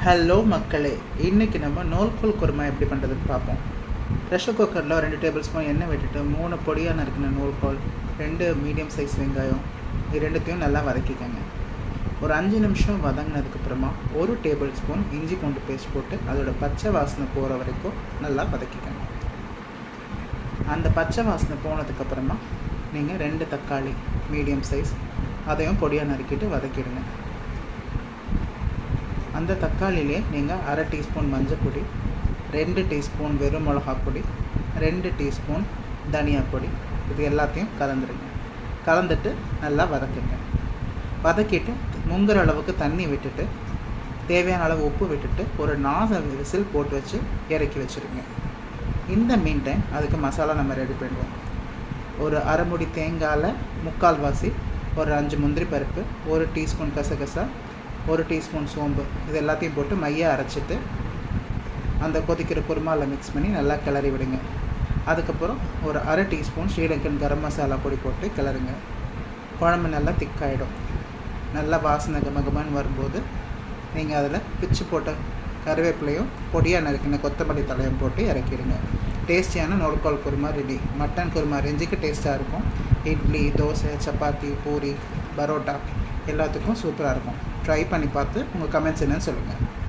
Hello மக்களே, இன்றைக்கி நம்ம நூல்கோல் குருமா எப்படி பண்ணுறதுன்னு பார்ப்போம். ப்ரெஷர் குக்கரில் 2 டேபிள் ஸ்பூன் எண்ணெய் விட்டுட்டு 3 பொடியாக நறுக்கின நூல்கோல், 2 மீடியம் சைஸ் வெங்காயம், இது ரெண்டுத்தையும் நல்லா வதக்கிக்கங்க. ஒரு 5 நிமிஷம் வதங்கினதுக்கப்புறமா 1 டேபிள் ஸ்பூன் இஞ்சி பூண்டு பேஸ்ட் போட்டு அதோட பச்சை வாசனை போகிற வரைக்கும் நல்லா வதக்கிக்கங்க. அந்த பச்சை வாசனை போனதுக்கப்புறமா நீங்கள் 2 தக்காளி மீடியம் சைஸ் அதையும் பொடியாக நறுக்கிட்டு வதக்கிடுங்க. அந்த தக்காளியிலே நீங்கள் 1/2 டீஸ்பூன் மஞ்சள் பொடி, 2 டீஸ்பூன் வெறும் மிளகாய் பொடி, 2 டீஸ்பூன் தனியா பொடி, இது எல்லாத்தையும் கலந்துட்டு நல்லா வதக்குங்க. வதக்கிட்டு முங்குற அளவுக்கு தண்ணி விட்டுட்டு தேவையான அளவு உப்பு விட்டுட்டு ஒரு 4 விசில் போட்டு வச்சு இறக்கி வச்சுருங்க. இந்த மீன் டைம் அதுக்கு மசாலா நம்ம ரெடி பண்ணுவோம். ஒரு அரை முடி தேங்காயில் 3/4 வாசி, ஒரு 5 முந்திரி பருப்பு, 1 டீஸ்பூன் கசகசா, 1 டீஸ்பூன் சோம்பு, இது எல்லாத்தையும் போட்டு மையாக அரைச்சிட்டு அந்த கொதிக்கிற குருமாவில் மிக்ஸ் பண்ணி நல்லா கிளறி விடுங்க. அதுக்கப்புறம் ஒரு 1/2 டீஸ்பூன் ஸ்ரீலங்கன் கரம் மசாலா பொடி போட்டு கிளறுங்க. குழம்பு நல்லா திக்காயிடும். நல்லா வாசனை கமகமான்னு வரும்போது நீங்கள் அதில் பிச்சு போட்ட கருவேப்பிலையும் பொடியாக நறுக்கின கொத்தமல்லி தலையும் போட்டு இறக்கிடுங்க. டேஸ்டியான நூல்கோல் குருமா ரெடி. மட்டன் குருமா ரெஞ்சுக்கு டேஸ்ட்டாக இருக்கும். இட்லி, தோசை, சப்பாத்தி, பூரி, பரோட்டா எல்லாத்துக்கும் சூப்பராக இருக்கும். ட்ரை பண்ணி பார்த்து உங்கள் கமெண்ட்ஸ் என்னன்னு சொல்லுங்கள்.